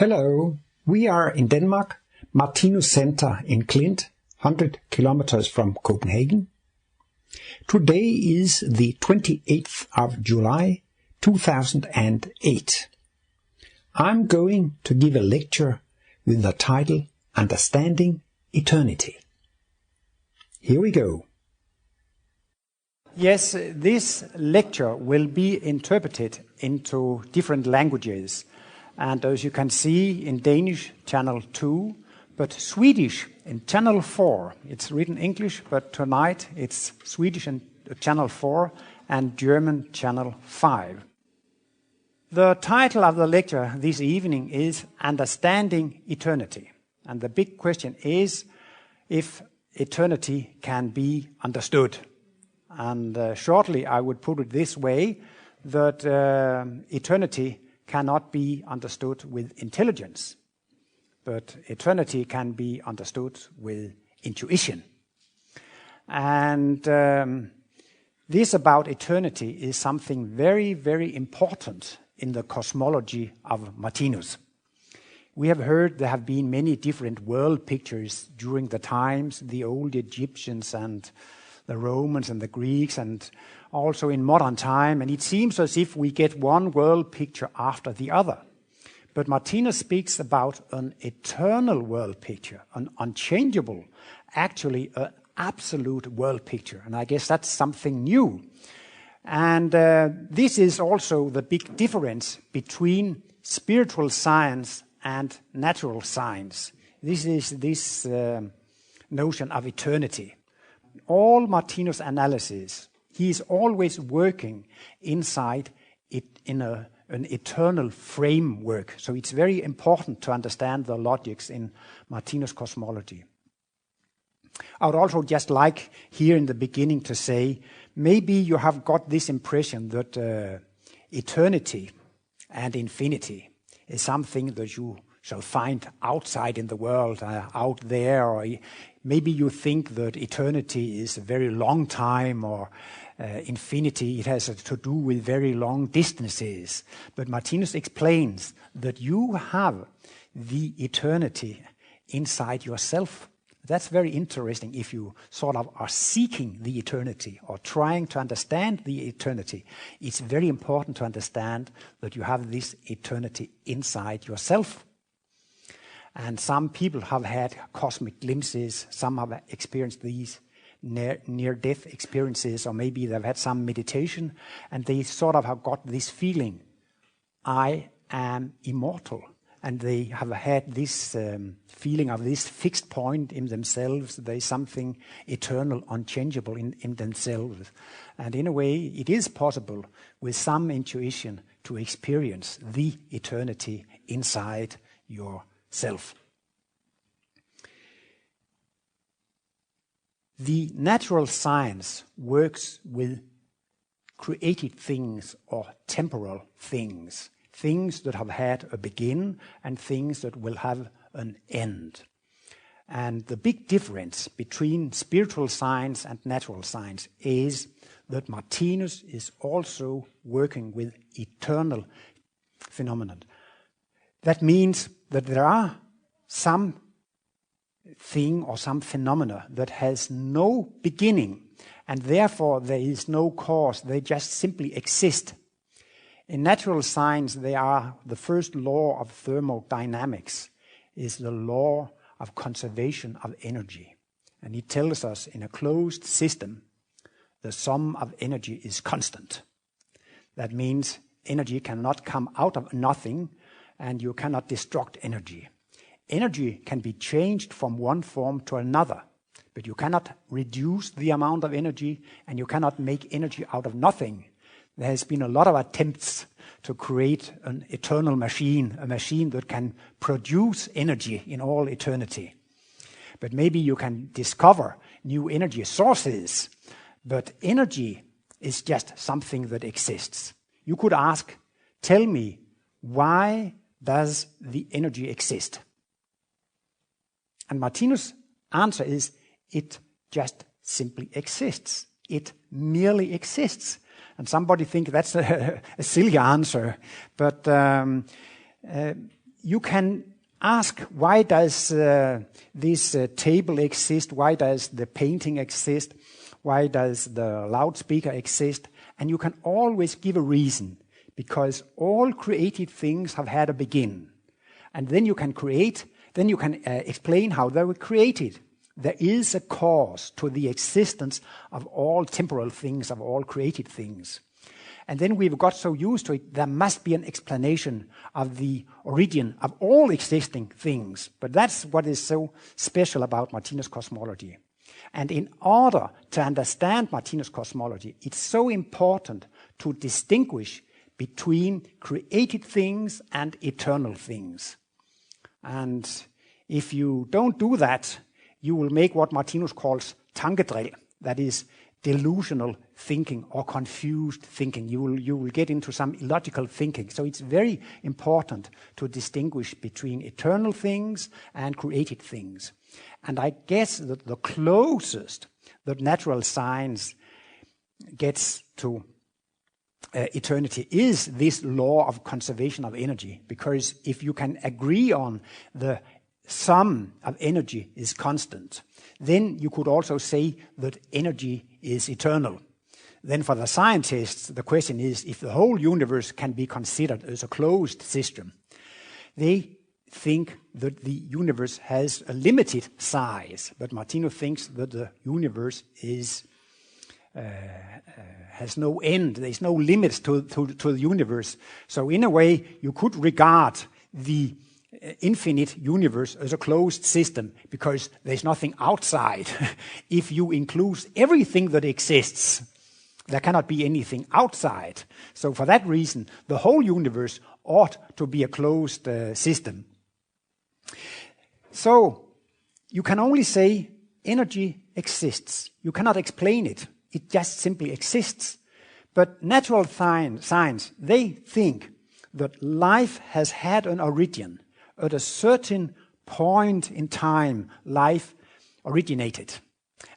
Hello, we are in Denmark, Martinus Center in Klint, 100 kilometers from Copenhagen. Today is the 28th of July, 2008. I'm going to give a lecture with the title Understanding Eternity. Here we go. Yes, this lecture will be interpreted into different languages. And as you can see in Danish, channel 2, but Swedish in channel 4. It's written English, but tonight it's Swedish in channel 4 and German channel 5. The title of the lecture this evening is Understanding Eternity. And the big question is if eternity can be understood. And shortly I would put it this way, that eternity cannot be understood with intelligence, but eternity can be understood with intuition. And this about eternity is something very, very important in the cosmology of Martinus. We have heard there have been many different world pictures during the times, the old Egyptians and the Romans and the Greeks, and also in modern time, and it seems as if we get one world picture after the other. But Martinus speaks about an eternal world picture, an unchangeable, actually an absolute world picture, and I guess that's something new. And this is also the big difference between spiritual science and natural science. This is this notion of eternity. All Martinus' analysis, he is always working inside it in an eternal framework. So it's very important to understand the logics in Martinus' cosmology. I would also just like here in the beginning to say, maybe you have got this impression that eternity and infinity is something that you shall find outside in the world, out there, or maybe you think that eternity is a very long time, or infinity, it has to do with very long distances. But Martinus explains that you have the eternity inside yourself. That's very interesting if you sort of are seeking the eternity or trying to understand the eternity. It's very important to understand that you have this eternity inside yourself. And some people have had cosmic glimpses, some have experienced these near-death experiences, or maybe they've had some meditation, and they sort of have got this feeling, I am immortal. And they have had this feeling of this fixed point in themselves. There is something eternal, unchangeable in themselves. And in a way, it is possible with some intuition to experience the eternity inside yourself. The natural science works with created things or temporal things. Things that have had a begin and things that will have an end. And the big difference between spiritual science and natural science is that Martinus is also working with eternal phenomena. That means that there are some thing or some phenomena that has no beginning, and therefore there is no cause, they just simply exist. In natural science, they are the first law of thermodynamics is the law of conservation of energy. And it tells us in a closed system, the sum of energy is constant. That means energy cannot come out of nothing, and you cannot destruct energy. Energy can be changed from one form to another, but you cannot reduce the amount of energy, and you cannot make energy out of nothing. There has been a lot of attempts to create an eternal machine, a machine that can produce energy in all eternity. But maybe you can discover new energy sources, but energy is just something that exists. You could ask, tell me, why does the energy exist? And Martinus' answer is, it just simply exists. It merely exists. And somebody think that's a silly answer, but you can ask, why does this table exist? Why does the painting exist? Why does the loudspeaker exist? And you can always give a reason, because all created things have had a begin. And then you can explain how they were created. There is a cause to the existence of all temporal things, of all created things. And then we've got so used to it, there must be an explanation of the origin of all existing things. But that's what is so special about Martinus cosmology. And in order to understand Martinus cosmology, it's so important to distinguish between created things and eternal things. And if you don't do that, you will make what Martinus calls tankedrill, that is delusional thinking or confused thinking. You will get into some illogical thinking. So it's very important to distinguish between eternal things and created things. And I guess that the closest that natural science gets to eternity is this law of conservation of energy. Because if you can agree on the sum of energy is constant, then you could also say that energy is eternal. Then for the scientists, the question is if the whole universe can be considered as a closed system. They think that the universe has a limited size, but Martinus thinks that the universe has no end. There's no limits to the universe. So in a way, you could regard the infinite universe as a closed system because there's nothing outside. If you include everything that exists, there cannot be anything outside. So for that reason, the whole universe ought to be a closed system. So you can only say energy exists. You cannot explain it. It just simply exists. But natural science, they think that life has had an origin. At a certain point in time, life originated.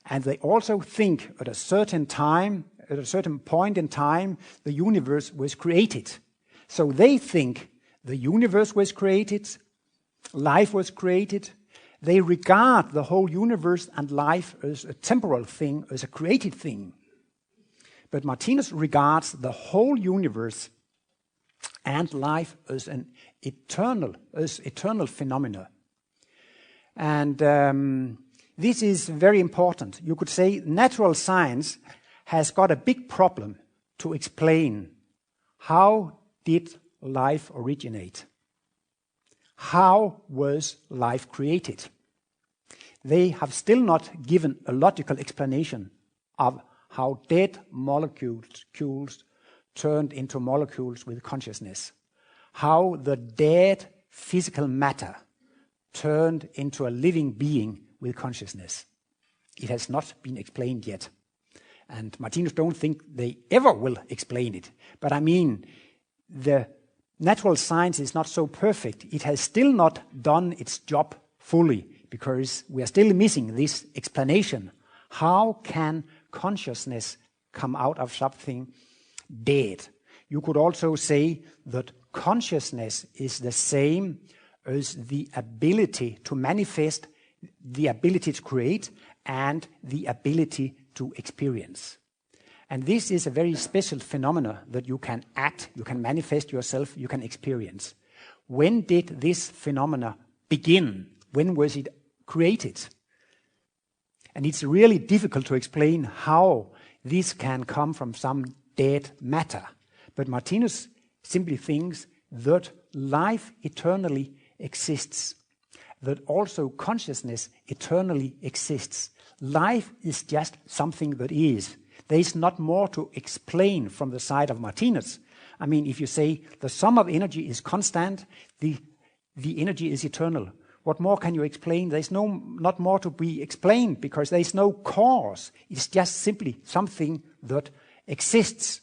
And they also think at a certain point in time, the universe was created. So they think the universe was created, life was created. They regard the whole universe and life as a temporal thing, as a created thing. But Martinus regards the whole universe and life as eternal phenomena. And this is very important. You could say natural science has got a big problem to explain how did life originate? How was life created? They have still not given a logical explanation of how dead molecules turned into molecules with consciousness. How the dead physical matter turned into a living being with consciousness. It has not been explained yet. And Martinus don't think they ever will explain it. But I mean, the natural science is not so perfect. It has still not done its job fully because we are still missing this explanation. How can consciousness come out of something dead? You could also say that consciousness is the same as the ability to manifest, the ability to create, and the ability to experience. And this is a very special phenomena that you can act, you can manifest yourself, you can experience. When did this phenomena begin? When was it created? And it's really difficult to explain how this can come from some dead matter. But Martinus simply thinks that life eternally exists, that also consciousness eternally exists. Life is just something that is. There is not more to explain from the side of Martinus. I mean, if you say the sum of energy is constant, the energy is eternal. What more can you explain? There's not more to be explained because there's no cause. It's just simply something that exists.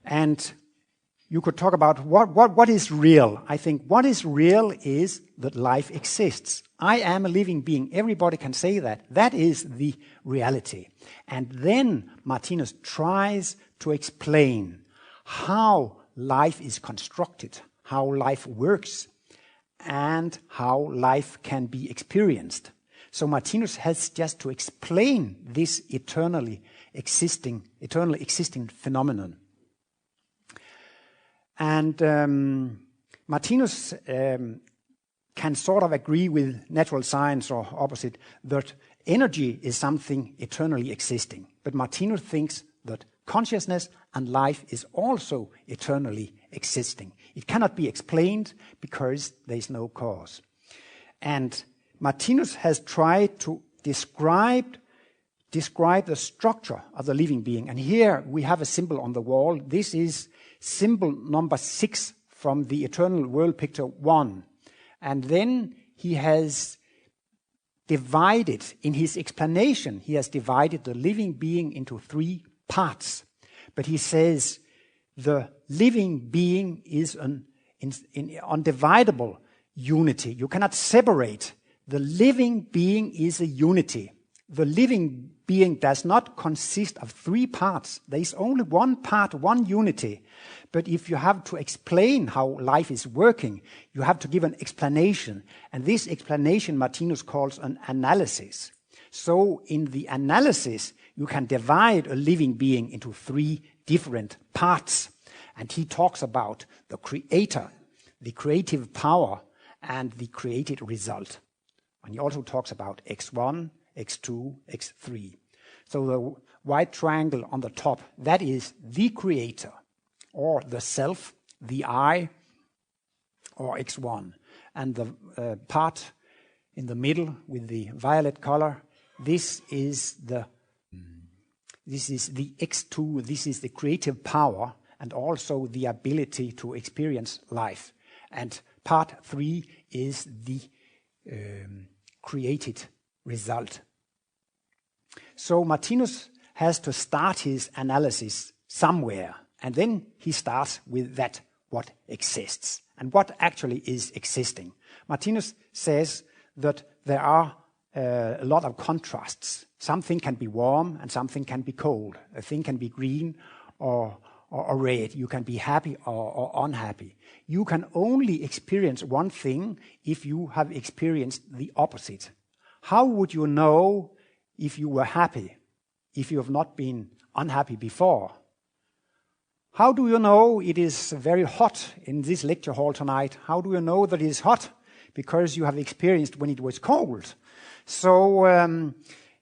And you could talk about what is real. I think what is real is that life exists. I am a living being. Everybody can say that. That is the reality. And then Martinus tries to explain how life is constructed, how life works and how life can be experienced. So Martinus has just to explain this eternally existing phenomenon. And Martinus can sort of agree with natural science, or opposite, that energy is something eternally existing. But Martinus thinks that consciousness and life is also eternally existing. It cannot be explained because there is no cause. And Martinus has tried to describe the structure of the living being. And here we have a symbol on the wall. This is symbol number 6 from the Eternal World Picture 1. And then he has divided, in his explanation, he has divided the living being into 3 parts. But he says the living being is an undividable unity. You cannot separate. The living being is a unity. The living being does not consist of 3 parts. There is only one part, one unity. But if you have to explain how life is working, you have to give an explanation. And this explanation Martinus calls an analysis. So in the analysis, you can divide a living being into 3 different parts. And he talks about the creator, the creative power, and the created result. And he also talks about X1, X2, X3. So the white triangle on the top, that is the creator, or the self, the I, or X1. And the part in the middle with the violet color, this is the X2, this is the creative power, and also the ability to experience life. And part 3 is the created result. So Martinus has to start his analysis somewhere, and then he starts with that, what exists, and what actually is existing. Martinus says that there are a lot of contrasts. Something can be warm and something can be cold. A thing can be green or red. You can be happy or unhappy. You can only experience one thing if you have experienced the opposite. How would you know if you were happy, if you have not been unhappy before? How do you know it is very hot in this lecture hall tonight? How do you know that it is hot? Because you have experienced when it was cold. So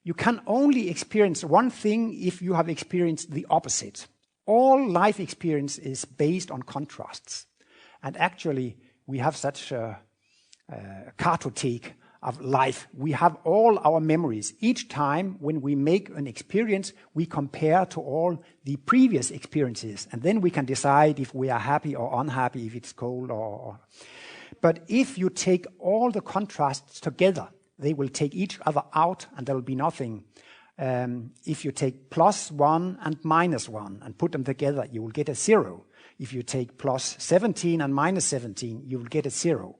you can only experience one thing if you have experienced the opposite. All life experience is based on contrasts. And actually, we have such a cartotheque of life. We have all our memories. Each time when we make an experience, we compare to all the previous experiences. And then we can decide if we are happy or unhappy, if it's cold or... But if you take all the contrasts together, they will take each other out and there will be nothing. If you take +1 and -1 and put them together, you will get a 0. If you take +17 and -17, you will get a 0.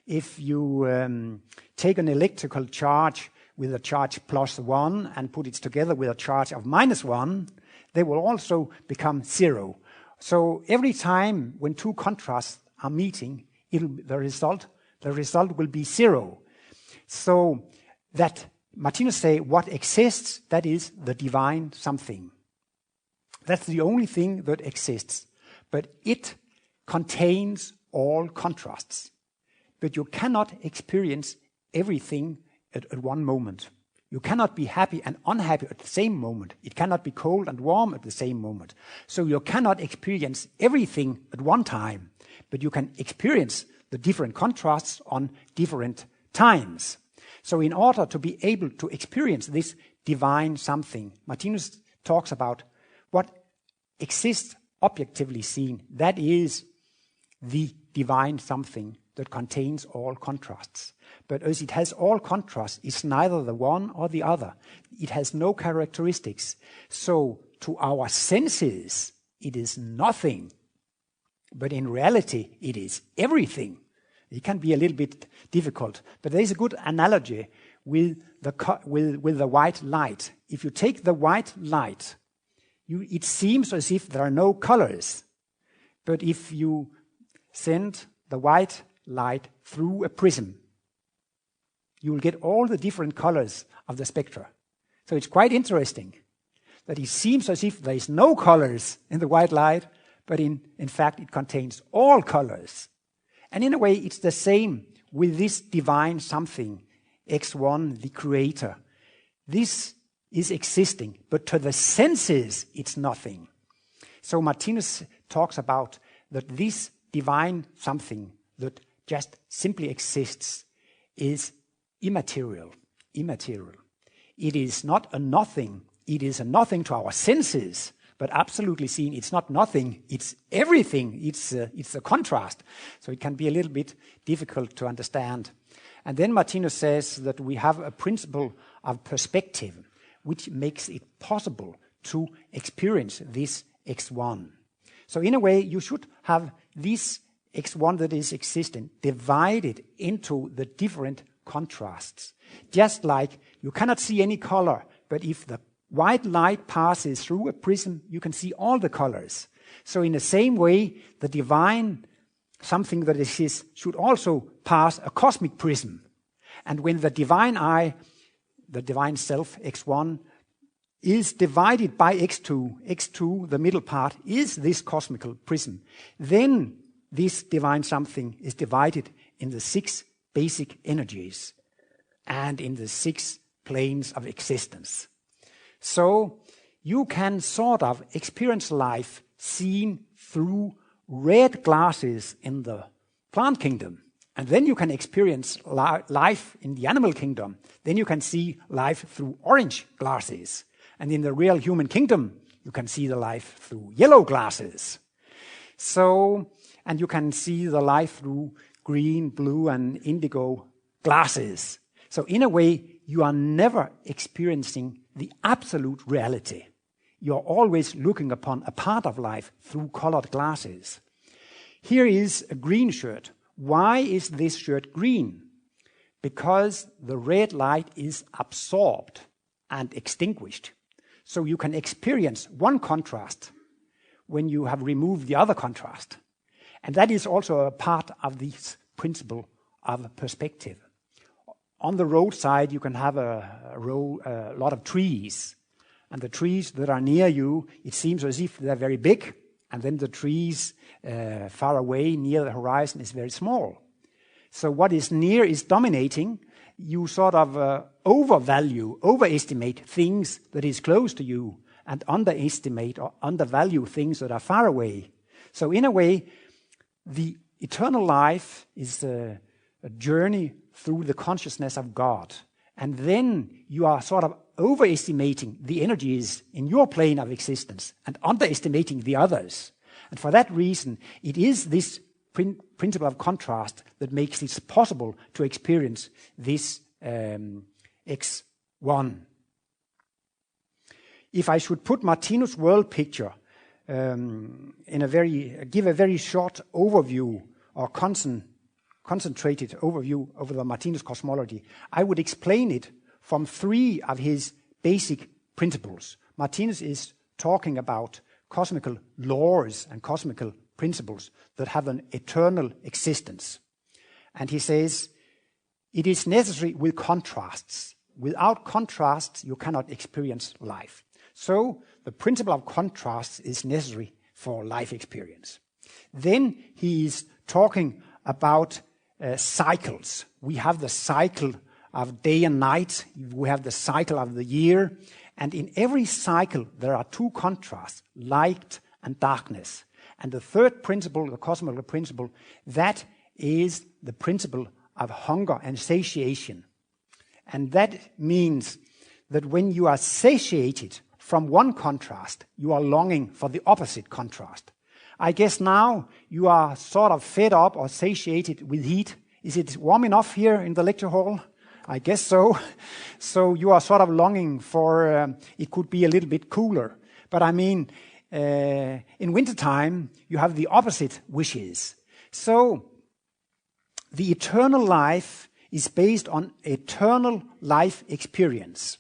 If you take an electrical charge with a charge +1 and put it together with a charge of -1, they will also become 0. So every time when 2 contrasts are meeting, the result will be 0. So that Martinus say what exists, that is the divine something. That's the only thing that exists. But it contains all contrasts. But you cannot experience everything at one moment. You cannot be happy and unhappy at the same moment. It cannot be cold and warm at the same moment. So you cannot experience everything at one time. But you can experience the different contrasts on different times. So in order to be able to experience this divine something, Martinus talks about what exists objectively seen. That is the divine something that contains all contrasts. But as it has all contrasts, it's neither the one or the other. It has no characteristics. So to our senses, it is nothing. But in reality, it is everything. It can be a little bit difficult, but there is a good analogy with the white light. If you take the white light, it seems as if there are no colors. But if you send the white light through a prism, you will get all the different colors of the spectra. So it's quite interesting that it seems as if there is no colors in the white light, but in fact it contains all colors. And in a way it's the same with this divine something, X1, the creator. This is existing, but to the senses it's nothing. So Martinus talks about that this divine something that just simply exists is immaterial. It is not a nothing. It is a nothing to our senses, but absolutely seen, it's not nothing, it's everything. It's a contrast. So it can be a little bit difficult to understand. And then Martinus says that we have a principle of perspective, which makes it possible to experience this X1. So in a way, you should have this X1 that is existing divided into the different contrasts. Just like you cannot see any color, but if the white light passes through a prism, you can see all the colors. So in the same way, the divine something that exists should also pass a cosmic prism. And when the divine I, the divine self, X1, is divided by X2, the middle part, is this cosmical prism, then this divine something is divided in the 6 basic energies and in the 6 planes of existence. So you can sort of experience life seen through red glasses in the plant kingdom. And then you can experience life in the animal kingdom. Then you can see life through orange glasses. And in the real human kingdom, you can see the life through yellow glasses. So, and you can see the life through green, blue, and indigo glasses. So in a way, you are never experiencing the absolute reality. You are always looking upon a part of life through colored glasses. Here is a green shirt. Why is this shirt green? Because the red light is absorbed and extinguished. So you can experience one contrast when you have removed the other contrast. And that is also a part of this principle of perspective. On the roadside, you can have a lot of trees. And the trees that are near you, it seems as if they're very big. And then the trees far away near the horizon is very small. So what is near is dominating. You sort of overestimate things that is close to you and underestimate or undervalue things that are far away. So in a way, the eternal life is a journey through the consciousness of God. And then you are sort of overestimating the energies in your plane of existence and underestimating the others. And for that reason, it is this principle of contrast that makes it possible to experience this X1. If I should put Martinus' world picture give a very short overview or concentrated overview over the Martinus cosmology, I would explain it from 3 of his basic principles. Martinus is talking about cosmical laws and cosmical principles that have an eternal existence. And he says, it is necessary with contrasts. Without contrasts, you cannot experience life. So the principle of contrasts is necessary for life experience. Then he is talking about cycles. We have the cycle of day and night. We have the cycle of the year. And in every cycle, there are 2 contrasts, light and darkness. And the third principle, the cosmical principle, that is the principle of hunger and satiation. And that means that when you are satiated from one contrast, you are longing for the opposite contrast. I guess now you are sort of fed up or satiated with heat. Is it warm enough here in the lecture hall? I guess so. So you are sort of longing for, it could be a little bit cooler. But I mean, in wintertime, you have the opposite wishes. So the eternal life is based on eternal life experience.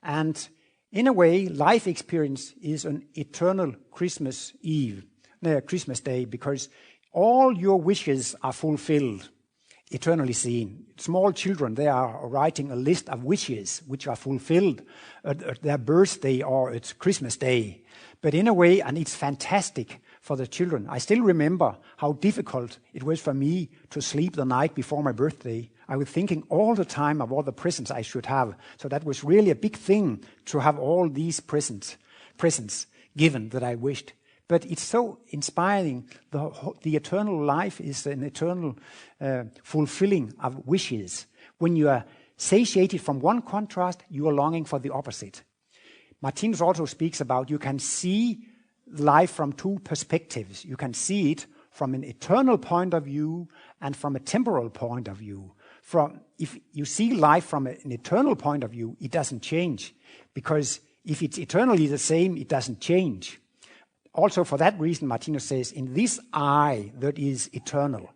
And in a way, life experience is an eternal Christmas Day, because all your wishes are fulfilled, eternally seen. Small children, they are writing a list of wishes which are fulfilled at their birthday or at Christmas Day. But in a way, and it's fantastic for the children. I still remember how difficult it was for me to sleep the night before my birthday. I was thinking all the time of all the presents I should have. So that was really a big thing to have all these presents given that I wished. But it's so inspiring. The eternal life is an eternal fulfilling of wishes. When you are satiated from one contrast, you are longing for the opposite. Martinus also speaks about you can see life from two perspectives. You can see it from an eternal point of view and from a temporal point of view. If you see life from an eternal point of view, it doesn't change. Because if it's eternally the same, it doesn't change. Also for that reason, Martinus says, in this I that is eternal,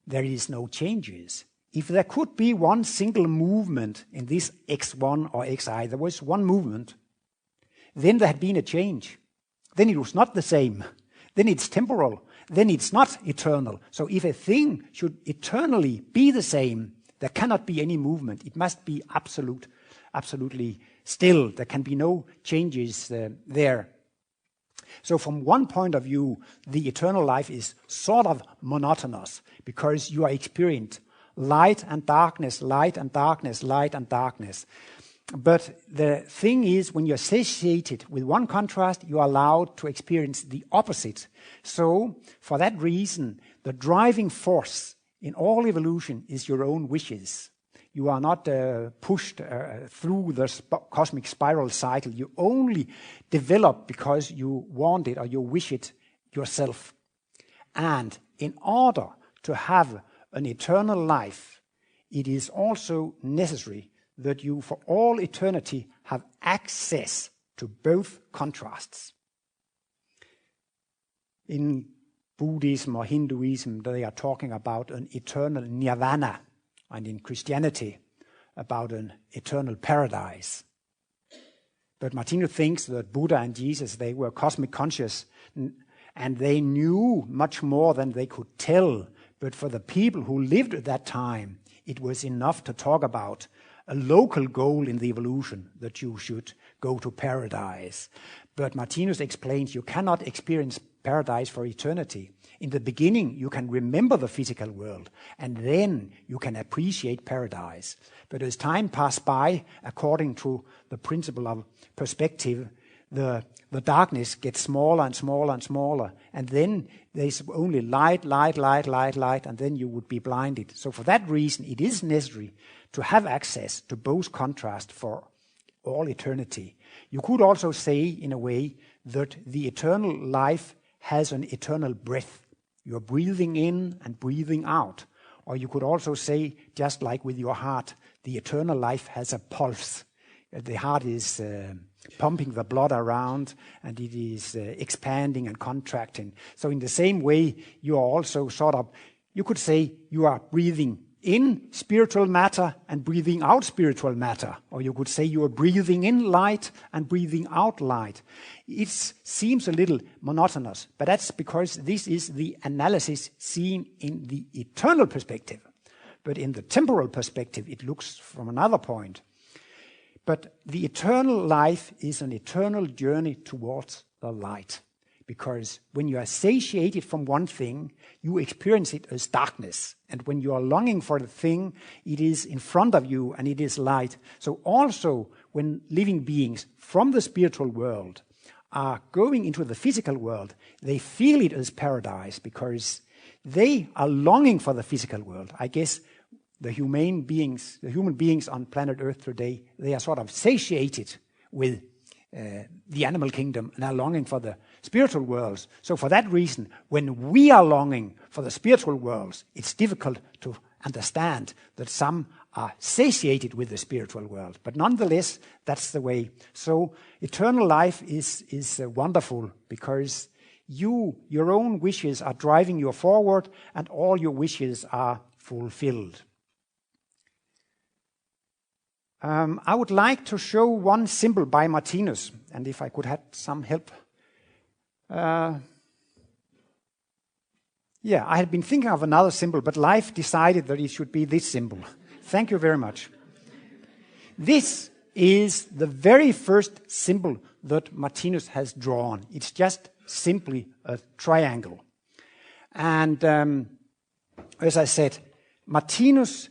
there is no changes. If there could be one single movement in this X1 or Xi, there was one movement, then there had been a change. Then it was not the same. Then it's temporal. Then it's not eternal. So if a thing should eternally be the same, there cannot be any movement. It must be absolutely still. There can be no changes there. So from one point of view, the eternal life is sort of monotonous because you are experiencing light and darkness, light and darkness, light and darkness. But the thing is, when you're satiated with one contrast, you are allowed to experience the opposite. So, for that reason, the driving force in all evolution is your own wishes. You are not pushed through the cosmic spiral cycle. You only develop because you want it or you wish it yourself. And in order to have an eternal life, it is also necessary that you for all eternity have access to both contrasts. In Buddhism or Hinduism, they are talking about an eternal nirvana, and in Christianity, about an eternal paradise. But Martinus thinks that Buddha and Jesus, they were cosmic conscious, and they knew much more than they could tell. But for the people who lived at that time, it was enough to talk about a local goal in the evolution, that you should go to paradise. But Martinus explains you cannot experience paradise for eternity. In the beginning, you can remember the physical world, and then you can appreciate paradise. But as time passes by, according to the principle of perspective, the darkness gets smaller and smaller and smaller, and then there's only light, and then you would be blinded. So for that reason, it is necessary to have access to both contrasts for all eternity. You could also say, in a way, that the eternal life has an eternal breath. You're breathing in and breathing out. Or you could also say, just like with your heart, the eternal life has a pulse. The heart is pumping the blood around, and it is expanding and contracting. So in the same way, you are also you could say you are breathing in spiritual matter and breathing out spiritual matter. Or you could say you are breathing in light and breathing out light. It seems a little monotonous, but that's because this is the analysis seen in the eternal perspective. But in the temporal perspective, it looks from another point. But the eternal life is an eternal journey towards the light. Because when you are satiated from one thing, you experience it as darkness. And when you are longing for the thing, it is in front of you and it is light. So also when living beings from the spiritual world are going into the physical world, they feel it as paradise because they are longing for the physical world. I guess the human beings on planet Earth today, they are sort of satiated with the animal kingdom and are longing for the spiritual worlds. So for that reason, when we are longing for the spiritual worlds, it's difficult to understand that some are satiated with the spiritual world. But nonetheless, that's the way. So eternal life is wonderful because your own wishes are driving you forward and all your wishes are fulfilled. I would like to show one symbol by Martinus, and if I could have some help. Yeah, I had been thinking of another symbol, but life decided that it should be this symbol. Thank you very much. This is the very first symbol that Martinus has drawn. It's just simply a triangle. And as I said, Martinus,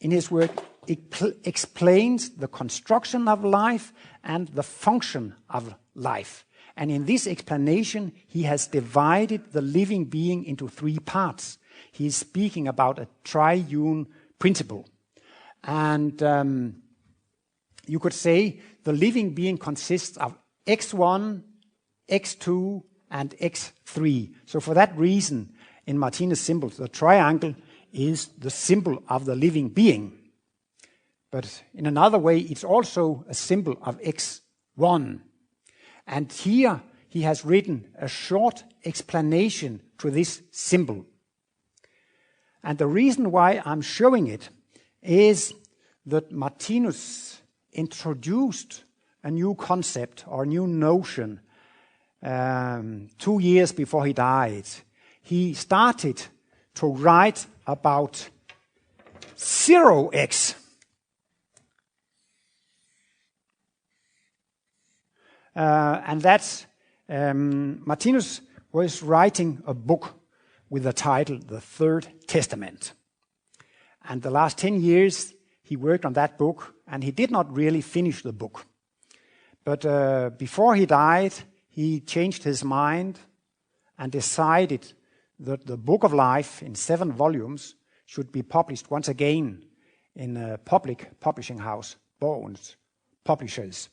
in his work, explains the construction of life and the function of life. And in this explanation, he has divided the living being into three parts. He is speaking about a triune principle. And you could say the living being consists of x1, x2, and x3. So for that reason, in Martinus' symbols, the triangle is the symbol of the living being. But in another way, it's also a symbol of x1. And here he has written a short explanation to this symbol. And the reason why I'm showing it is that Martinus introduced a new concept or new notion 2 years before he died. He started to write about 0x. And that's Martinus was writing a book with the title The Third Testament. And the last 10 years he worked on that book, and he did not really finish the book. But before he died, he changed his mind and decided that the Book of Life in 7 volumes should be published once again in a public publishing house, Bogens Publishers.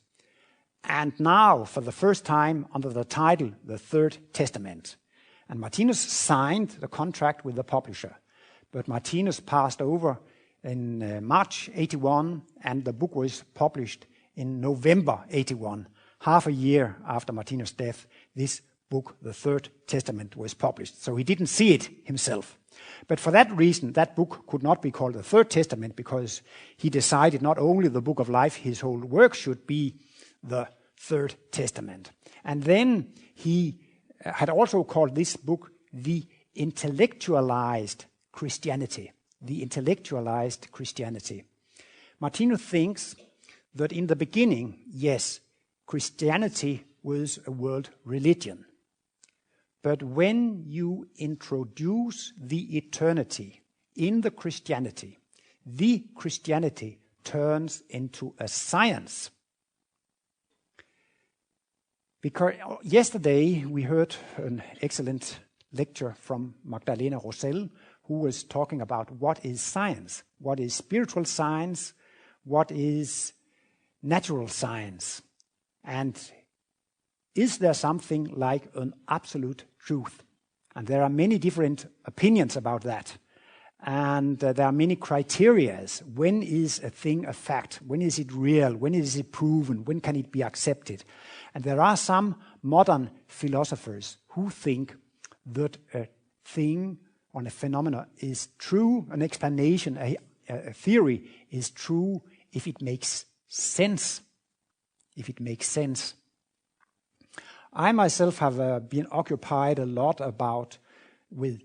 And now, for the first time, under the title, The Third Testament. And Martinus signed the contract with the publisher. But Martinus passed over in March 81, and the book was published in November 81. Half a year after Martinus' death, this book, The Third Testament, was published. So he didn't see it himself. But for that reason, that book could not be called The Third Testament, because he decided not only the Book of Life, his whole work should be the Third Testament. And then he had also called this book The Intellectualized Christianity. The Intellectualized Christianity. Martinus thinks that in the beginning, yes, Christianity was a world religion. But when you introduce the eternity in the Christianity turns into a science. Because yesterday we heard an excellent lecture from Magdalena Rosell, who was talking about what is science, what is spiritual science, what is natural science, and is there something like an absolute truth? And there are many different opinions about that. And there are many criteria. When is a thing a fact? When is it real? When is it proven? When can it be accepted? And there are some modern philosophers who think that a thing or a phenomenon is true, an explanation, a theory is true if it makes sense. If it makes sense. I myself have been occupied a lot with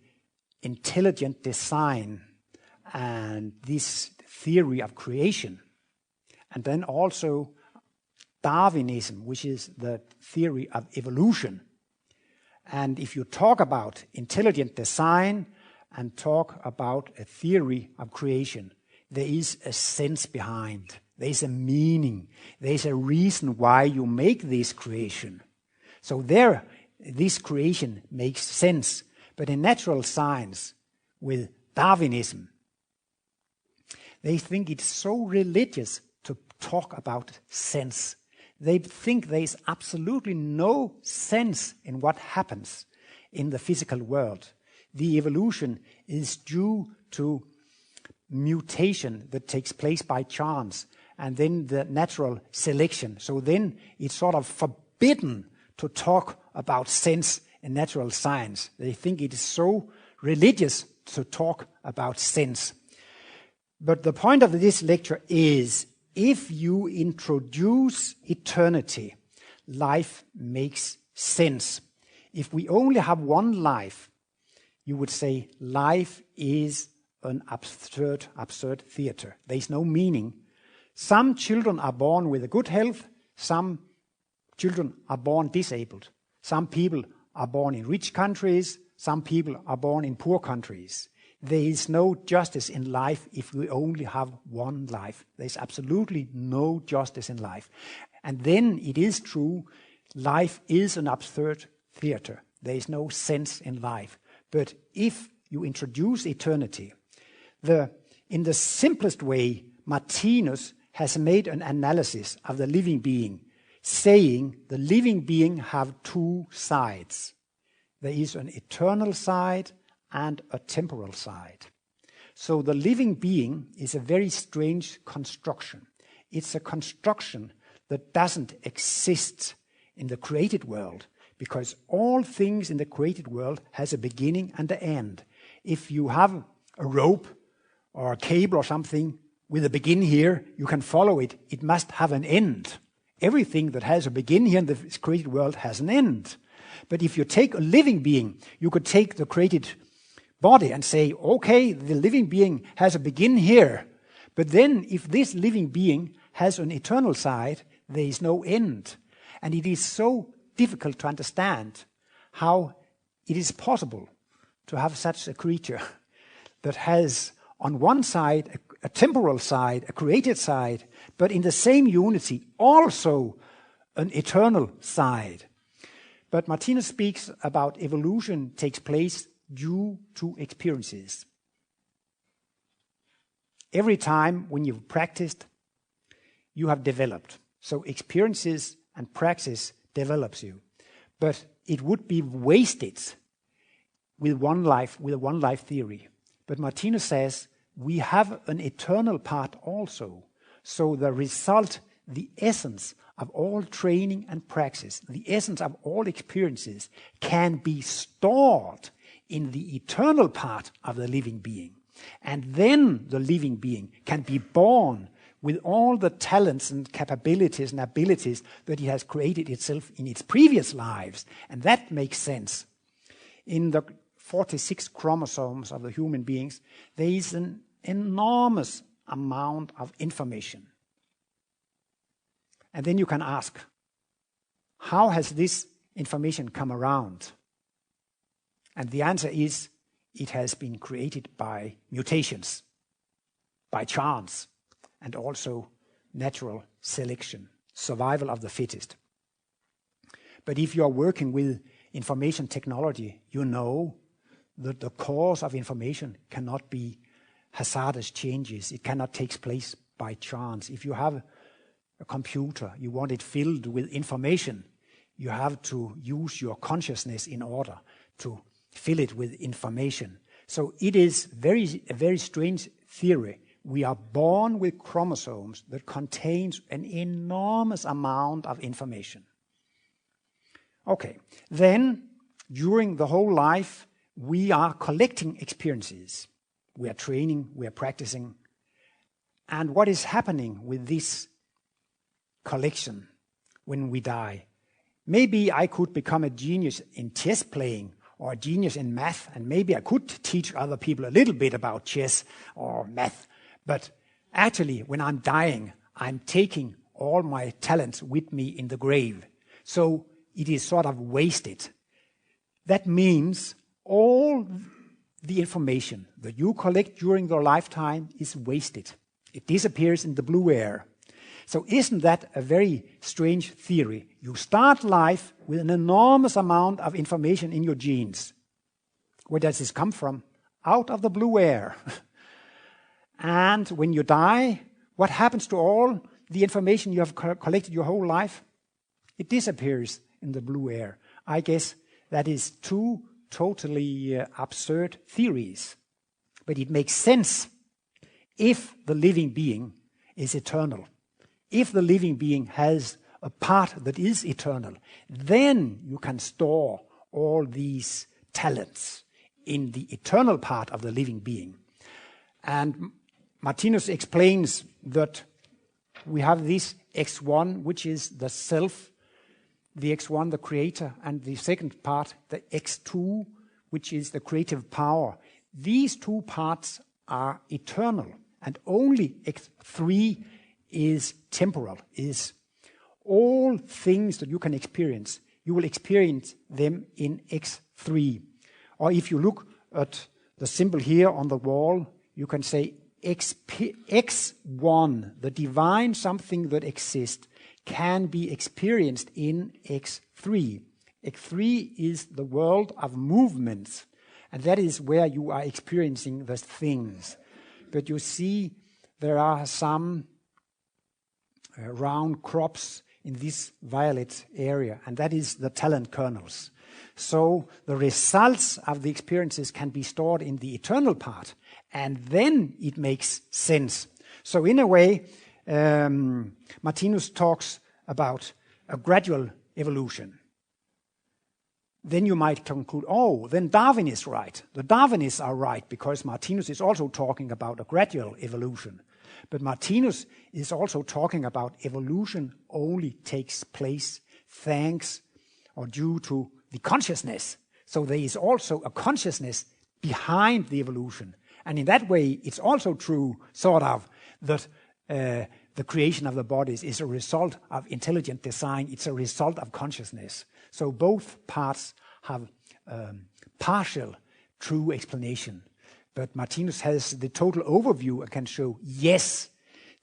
intelligent design and this theory of creation. And then also Darwinism, which is the theory of evolution. And if you talk about intelligent design and talk about a theory of creation, there is a sense behind. There is a meaning. There is a reason why you make this creation. So there, this creation makes sense. But in natural science, with Darwinism, they think it's so religious to talk about sense. They think there is absolutely no sense in what happens in the physical world. The evolution is due to mutation that takes place by chance, and then the natural selection. So then it's sort of forbidden to talk about sense in natural science. They think it is so religious to talk about sense. But the point of this lecture is, if you introduce eternity, life makes sense. If we only have one life, you would say life is an absurd theater. There is no meaning. Some children are born with a good health, some children are born disabled. Some people are born in rich countries, some people are born in poor countries. There is no justice in life if we only have one life. There is absolutely no justice in life. And then it is true, life is an absurd theater. There is no sense in life. But if you introduce eternity, in the simplest way, Martinus has made an analysis of the living being, saying the living being have two sides. There is an eternal side and a temporal side. So the living being is a very strange construction. It's a construction that doesn't exist in the created world, because all things in the created world has a beginning and an end. If you have a rope or a cable or something with a begin here, you can follow it. It must have an end. Everything that has a begin here in the created world has an end. But if you take a living being, you could take the created body and say, okay, the living being has a begin here. But then if this living being has an eternal side, there is no end. And it is so difficult to understand how it is possible to have such a creature that has on one side a temporal side, a created side, but in the same unity also an eternal side. But Martinus speaks about evolution takes place due to experiences. Every time when you've practiced, you have developed. So experiences and practice develops you. But it would be wasted with one life theory. But Martinus says we have an eternal part also. So the result, the essence of all training and praxis, the essence of all experiences can be stored in the eternal part of the living being. And then the living being can be born with all the talents and capabilities and abilities that it has created itself in its previous lives. And that makes sense. In the 46 chromosomes of the human beings, there is an enormous amount of information. And then you can ask, how has this information come around? And the answer is, it has been created by mutations, by chance, and also natural selection, survival of the fittest. But if you are working with information technology, you know that the cause of information cannot be hazardous changes. It cannot take place by chance. If you have a computer, you want it filled with information, you have to use your consciousness in order to fill it with information. So it is a very strange theory. We are born with chromosomes that contains an enormous amount of information. Okay, then during the whole life, we are collecting experiences. We are training, we are practicing. And what is happening with this collection when we die? Maybe I could become a genius in chess playing or a genius in math, and maybe I could teach other people a little bit about chess or math. But actually, when I'm dying, I'm taking all my talents with me in the grave. So it is sort of wasted. That means all the information that you collect during your lifetime is wasted. It disappears in the blue air. So isn't that a very strange theory? You start life with an enormous amount of information in your genes. Where does this come from? Out of the blue air. And when you die, what happens to all the information you have collected your whole life? It disappears in the blue air. I guess that is two totally absurd theories. But it makes sense if the living being is eternal. If the living being has a part that is eternal, then you can store all these talents in the eternal part of the living being. And Martinus explains that we have this X1, which is the self, the X1, the creator, and the second part, the X2, which is the creative power, these two parts are eternal, and only X3 is temporal, is all things that you can experience. You will experience them in X3. Or if you look at the symbol here on the wall, you can say X1, the divine something that exists, can be experienced in X3. X3 is the world of movements, and that is where you are experiencing the things. But you see, there are some round crops in this violet area, and that is the talent kernels. So the results of the experiences can be stored in the eternal part, and then it makes sense. So in a way, Martinus talks about a gradual evolution. Then you might conclude, oh, then Darwin is right. The Darwinists are right, because Martinus is also talking about a gradual evolution. But Martinus is also talking about evolution only takes place thanks or due to the consciousness. So there is also a consciousness behind the evolution. And in that way, it's also true, sort of, that the creation of the bodies is a result of intelligent design. It's a result of consciousness. So both parts have partial true explanation. But Martinus has the total overview and can show, yes,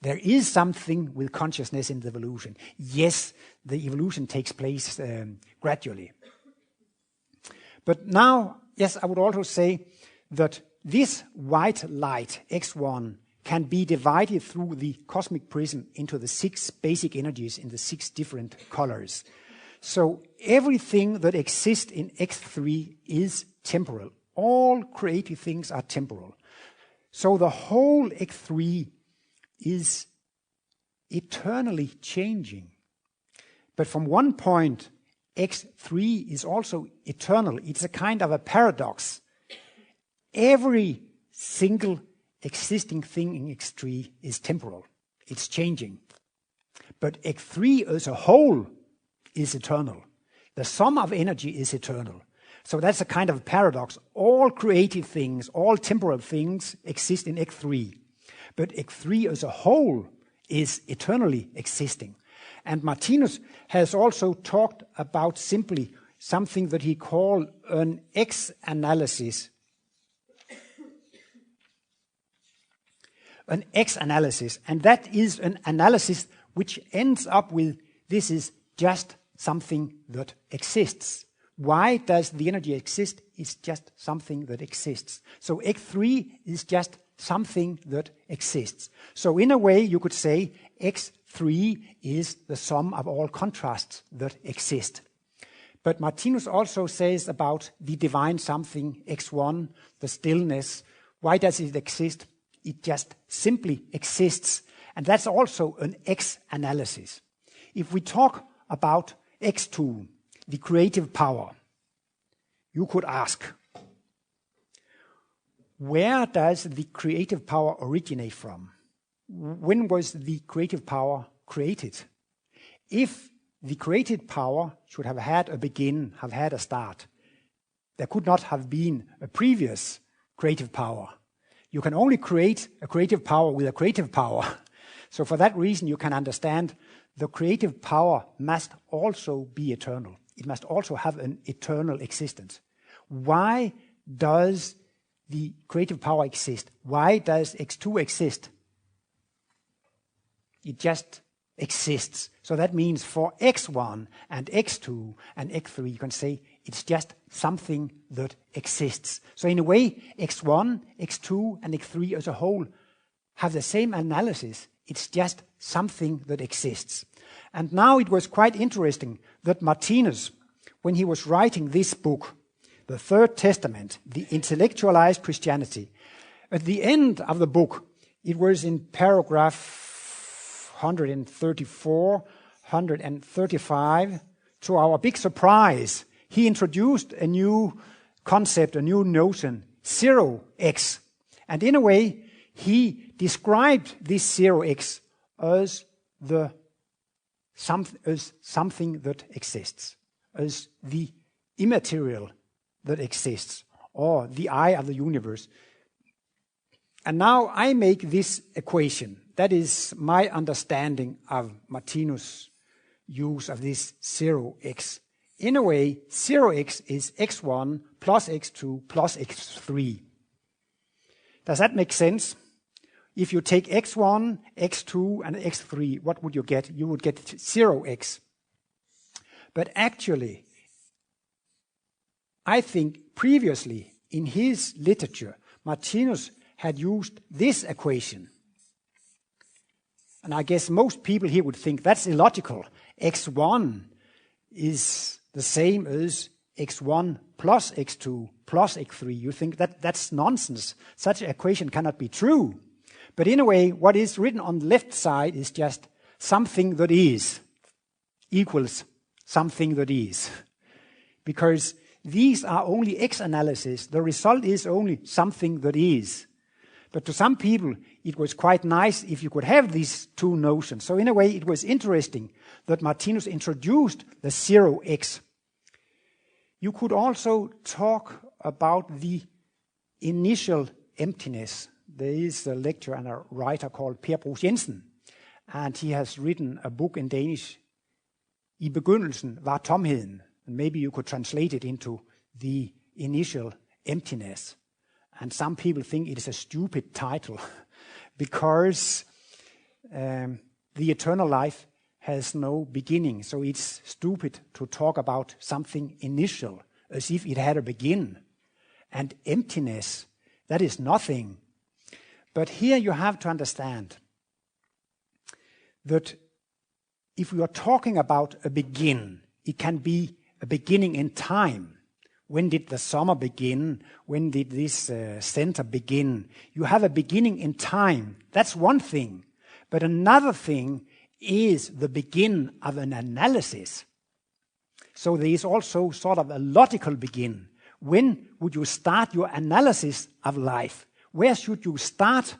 there is something with consciousness in the evolution. Yes, the evolution takes place gradually. But now, yes, I would also say that this white light, X1, can be divided through the cosmic prism into the 6 basic energies in the 6 different colors. So everything that exists in X3 is temporal. All creative things are temporal. So the whole X3 is eternally changing. But from one point, X3 is also eternal. It's a kind of a paradox. Every single existing thing in X3 is temporal. It's changing. But X3 as a whole is eternal. The sum of energy is eternal. So that's a kind of paradox. All creative things, all temporal things exist in X3. But X3 as a whole is eternally existing. And Martinus has also talked about simply something that he called an X-analysis. An X-analysis. And that is an analysis which ends up with, this is just something that exists. Why does the energy exist? It's just something that exists. So X3 is just something that exists. So in a way, you could say X3 is the sum of all contrasts that exist. But Martinus also says about the divine something, X1, the stillness. Why does it exist? It just simply exists. And that's also an X-analysis. If we talk about X2, the creative power, you could ask, where does the creative power originate from? When was the creative power created? If the creative power should have had a begin, have had a start, there could not have been a previous creative power. You can only create a creative power with a creative power. So for that reason, you can understand the creative power must also be eternal. It must also have an eternal existence. Why does the creative power exist? Why does X2 exist? It just exists. So that means for X1 and X2 and X3, you can say it's just something that exists. So in a way, X1, X2 and X3 as a whole have the same analysis. It's just something that exists. And now it was quite interesting that Martinus, when he was writing this book, the Third Testament, the intellectualized Christianity, at the end of the book, it was in paragraph 134, 135, to our big surprise, he introduced a new concept, a new notion, 0x. And in a way, he described this 0x as something that exists, as the immaterial that exists. or the eye of the universe. And now I make this equation. That is my understanding of Martinus' use of this 0x. In a way, 0x is x1 plus x2 plus x3. Does that make sense? If you take x1, x2, and x3, what would you get? You would get 0x. But actually, I think previously in his literature, Martinus had used this equation. And I guess most people here would think that's illogical. x1 is the same as x1 plus x2 plus x3. You think that's nonsense. Such an equation cannot be true. But in a way, what is written on the left side is just something that is equals something that is. Because these are only x analyses. The result is only something that is. But to some people, it was quite nice if you could have these two notions. So in a way, it was interesting that Martinus introduced the 0x. You could also talk about the initial emptiness. There is a lecturer and a writer called Per Bruus Jensen, and he has written a book in Danish, I begyndelsen var tomheden. And maybe you could translate it into the initial emptiness. And some people think it is a stupid title because the eternal life has no beginning. So it's stupid to talk about something initial as if it had a begin. And emptiness, that is nothing. But here you have to understand that if we are talking about a begin, it can be a beginning in time. When did the summer begin? When did this center begin? You have a beginning in time. That's one thing. But another thing is the begin of an analysis. So there is also sort of a logical begin. When would you start your analysis of life? Where should you start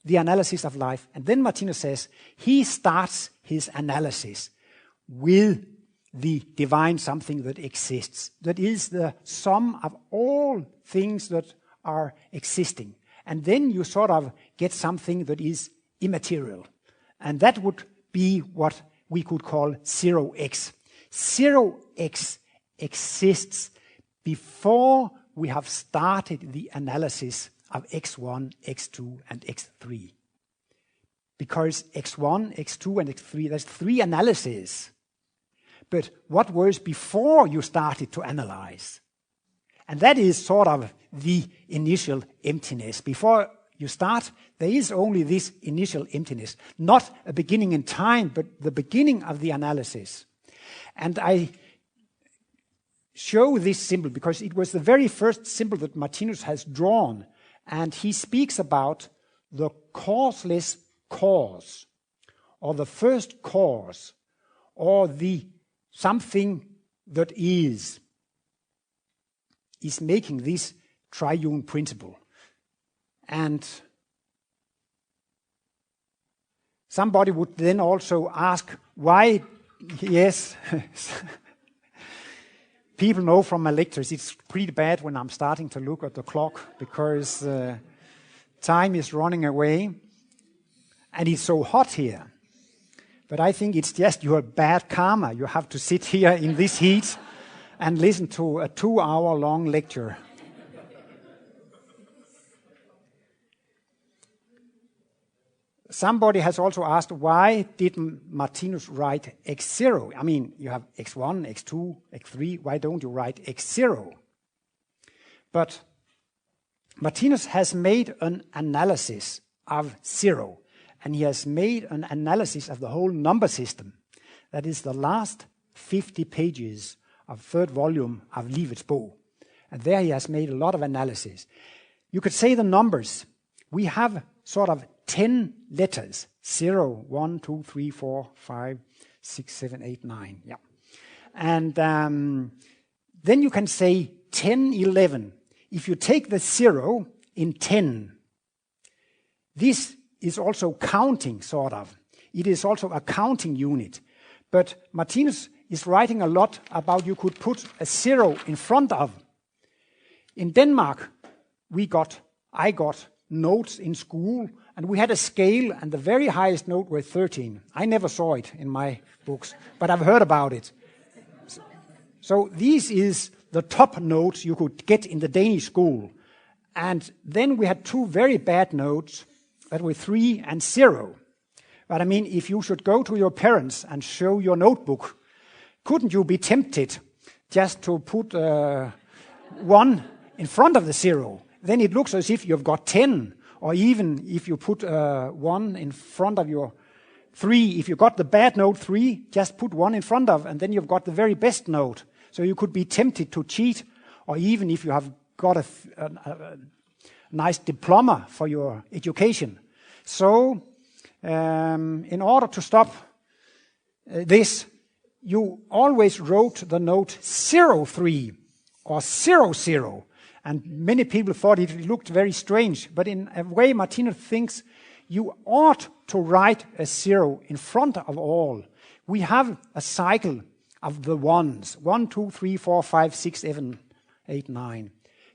the analysis of life? And then Martinus says he starts his analysis with the divine something that exists. That is the sum of all things that are existing. And then you sort of get something that is immaterial. And that would be what we could call 0x. 0x exists before we have started the analysis of x1, x2, and x3. Because x1, x2, and x3, there's three analyses. But what was before you started to analyze? And that is sort of the initial emptiness. Before you start, there is only this initial emptiness. Not a beginning in time, but the beginning of the analysis. And I show this symbol because it was the very first symbol that Martinus has drawn. And he speaks about the causeless cause, or the first cause, or the something that is making this triune principle. And somebody would then also ask why, yes, people know from my lectures it's pretty bad when I'm starting to look at the clock because time is running away and it's so hot here. But I think it's just your bad karma. You have to sit here in this heat and listen to a 2-hour-long lecture. Somebody has also asked, why didn't Martinus write x0? I mean, you have x1, x2, x3. Why don't you write x0? But Martinus has made an analysis of 0. And he has made an analysis of the whole number system. That is the last 50 pages of third volume of Livets Bog. And there he has made a lot of analysis. You could say the numbers. We have sort of 10 letters. 0, 1, 2, 3, 4, 5, 6, 7, 8, 9. Yeah. And then you can say 10, 11. If you take the 0 in 10, this is also counting, sort of. It is also a counting unit. But Martinus is writing a lot about you could put a 0 in front of. in Denmark, I got notes in school, and we had a scale, and the very highest note was 13. I never saw it in my books, but I've heard about it. So this is the top notes you could get in the Danish school. And then we had 2 very bad notes that were 3 and 0. But I mean, if you should go to your parents and show your notebook, couldn't you be tempted just to put 1 in front of the 0? Then it looks as if you've got 10. Or even if you put 1 in front of your 3, if you got the bad note 3, just put 1 in front of, and then you've got the very best note. So you could be tempted to cheat, or even if you have got a nice diploma for your education. So in order to stop this, you always wrote the note 03 or 00. And many people thought it looked very strange. But in a way, Martinus thinks you ought to write a 0 in front of all. We have a cycle of the ones. 1, 2, 3, 4, 5, 6, 7, 8, 9.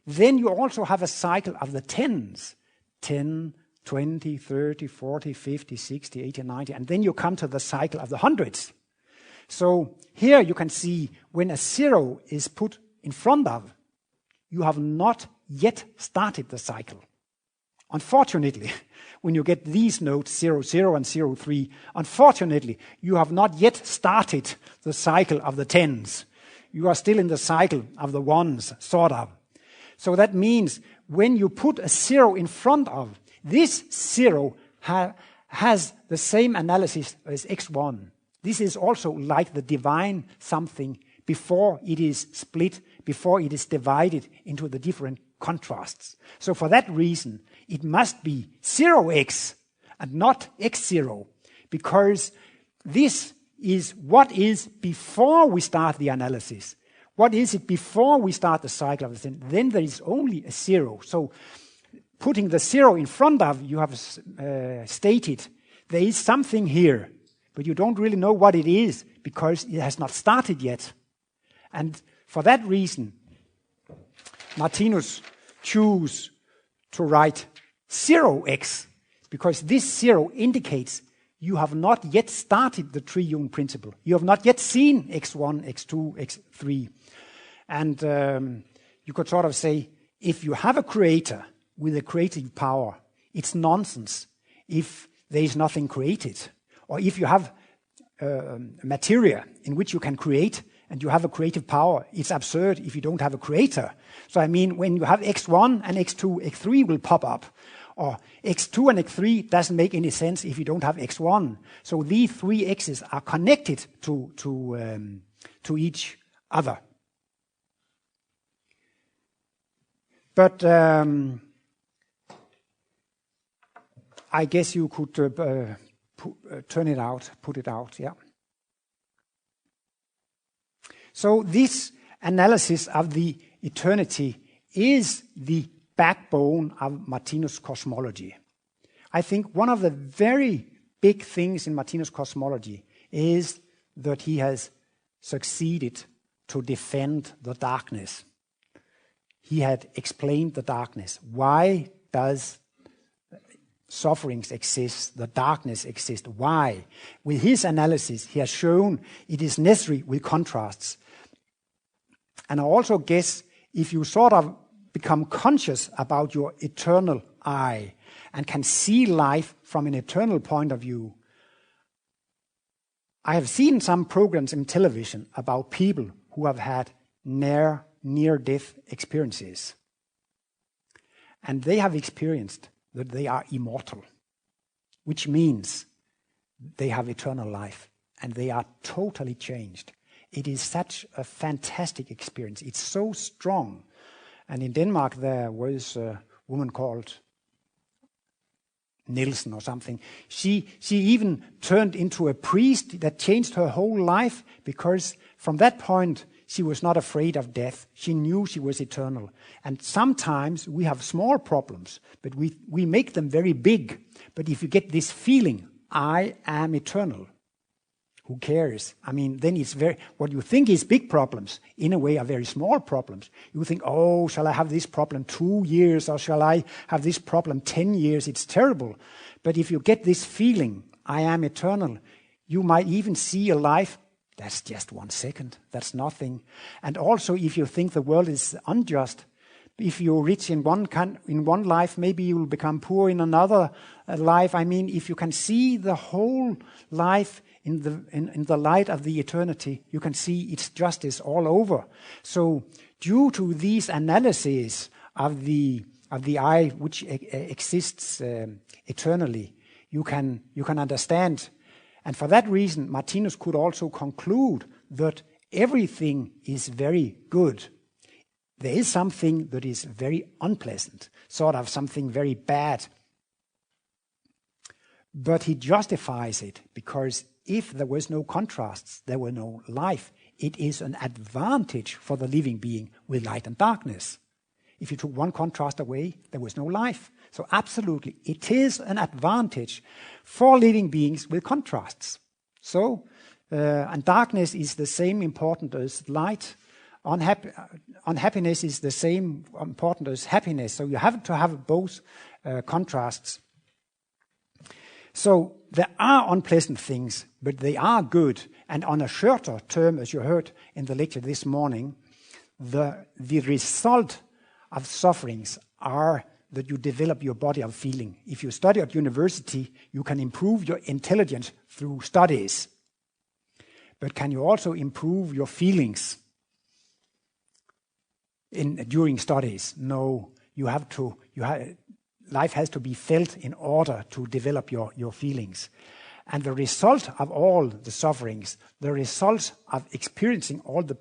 Then you also have a cycle of the tens. 10, 20, 30, 40, 50, 60, 80, 90. And then you come to the cycle of the hundreds. So here you can see when a 0 is put in front of, you have not yet started the cycle. Unfortunately, when you get these notes 00 and 03, unfortunately, you have not yet started the cycle of the tens. You are still in the cycle of the ones, sort of. So that means when you put a 0 in front of, this 0 has the same analysis as x1. This is also like the divine something before it is split, before it is divided into the different contrasts. So for that reason, it must be 0x and not x0, because this is what is before we start the analysis. What is it before we start the cycle of the thing? Then there is only a 0. So putting the 0 in front of, you have stated, there is something here, but you don't really know what it is because it has not started yet. And for that reason, Martinus chose to write 0x, because this 0 indicates you have not yet started the triune principle. You have not yet seen x1, x2, x3. And you could sort of say, if you have a creator with a creative power, it's nonsense if there is nothing created. Or if you have materia in which you can create, and you have a creative power, it's absurd if you don't have a creator. So I mean, when you have x1 and x2, x3 will pop up. Or x2 and x3 doesn't make any sense if you don't have x1. So these 3 x's are connected to each other. But I guess you could turn it out, put it out, yeah. So this analysis of the eternity is the backbone of Martinus' cosmology. I think one of the very big things in Martinus' cosmology is that he has succeeded to defend the darkness. He had explained the darkness. Why does sufferings exist, the darkness exist? Why? With his analysis, he has shown it is necessary with contrasts. And I also guess if you sort of become conscious about your eternal I and can see life from an eternal point of view. I have seen some programs in television about people who have had near-death experiences. And they have experienced that they are immortal, which means they have eternal life and they are totally changed. It is such a fantastic experience. It's so strong. And in Denmark, there was a woman called Nielsen or something. She even turned into a priest that changed her whole life, because from that point, she was not afraid of death. She knew she was eternal. And sometimes we have small problems, but we make them very big. But if you get this feeling, I am eternal, who cares? I mean, then it's what you think is big problems, in a way, are very small problems. You think, oh, shall I have this problem 2 years, or shall I have this problem 10 years? It's terrible. But if you get this feeling, I am eternal, you might even see a life, that's just 1 second, that's nothing. And also, if you think the world is unjust, if you're rich in one life, maybe you will become poor in another life. I mean, if you can see the whole life in the light of the eternity, you can see its justice all over. So, due to these analyses of the I which exists eternally, you can understand. And for that reason, Martinus could also conclude that everything is very good. There is something that is very unpleasant, sort of something very bad. But he justifies it because if there was no contrasts, there were no life. It is an advantage for the living being with light and darkness. If you took one contrast away, there was no life. So absolutely, it is an advantage for living beings with contrasts. So, and darkness is the same important as light. Unhappiness is the same important as happiness. So you have to have both contrasts. So there are unpleasant things, but they are good. And on a shorter term, as you heard in the lecture this morning, the result of sufferings are that you develop your body of feeling. If you study at university, you can improve your intelligence through studies. But can you also improve your feelings during studies? No, life has to be felt in order to develop your feelings. And the result of all the sufferings, the result of experiencing all the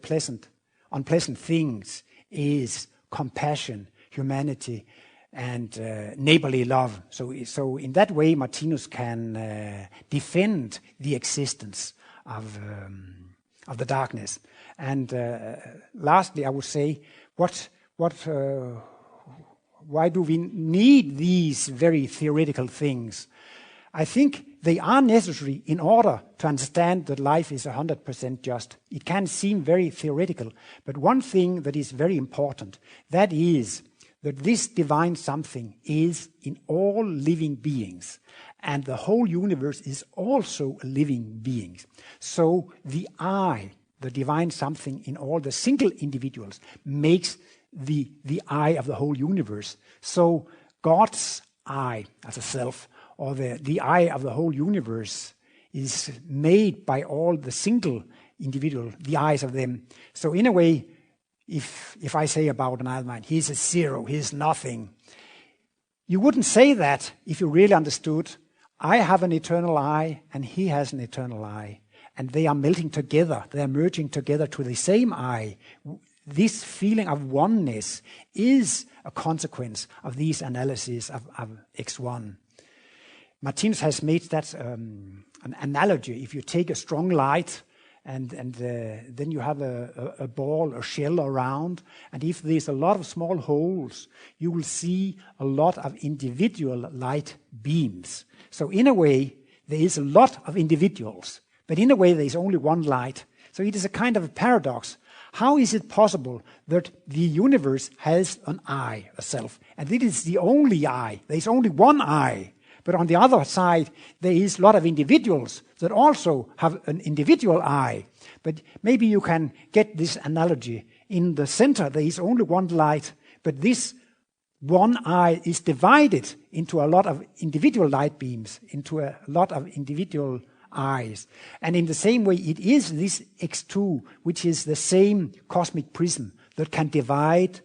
unpleasant things is compassion, humanity, and neighborly love. So in that way, Martinus can defend the existence of the darkness. And lastly, I would say, why do we need these very theoretical things? I think they are necessary in order to understand that life is 100% just. It can seem very theoretical, but one thing that is very important, that is that this divine something is in all living beings, and the whole universe is also a living being. So the I, the divine something in all the single individuals, makes the I of the whole universe. So God's I as a self, or the I of the whole universe, is made by all the single individual, the eyes of them. So in a way, if I say about an Almighty, he's a zero, he's nothing, you wouldn't say that if you really understood, I have an eternal I and he has an eternal I, and they are melting together, they are merging together to the same I. This feeling of oneness is a consequence of these analyses of X1. Martinus has made that an analogy. If you take a strong light and then you have a ball, a shell around, and if there's a lot of small holes, you will see a lot of individual light beams. So in a way, there is a lot of individuals, but in a way there is only one light. So it is a kind of a paradox. How is it possible that the universe has an I, a self, and it is the only I? There is only one I. But on the other side, there is a lot of individuals that also have an individual I. But maybe you can get this analogy. In the center, there is only one light, but this one I is divided into a lot of individual light beams, into a lot of individual eyes. And in the same way, it is this X2, which is the same cosmic prism that can divide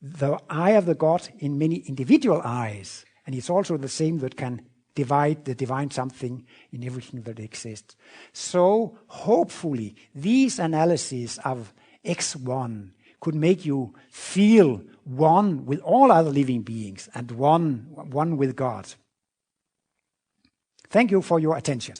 the eye of the God in many individual eyes. And it's also the same that can divide the divine something in everything that exists. So hopefully these analyses of X1 could make you feel one with all other living beings and one with God. Thank you for your attention.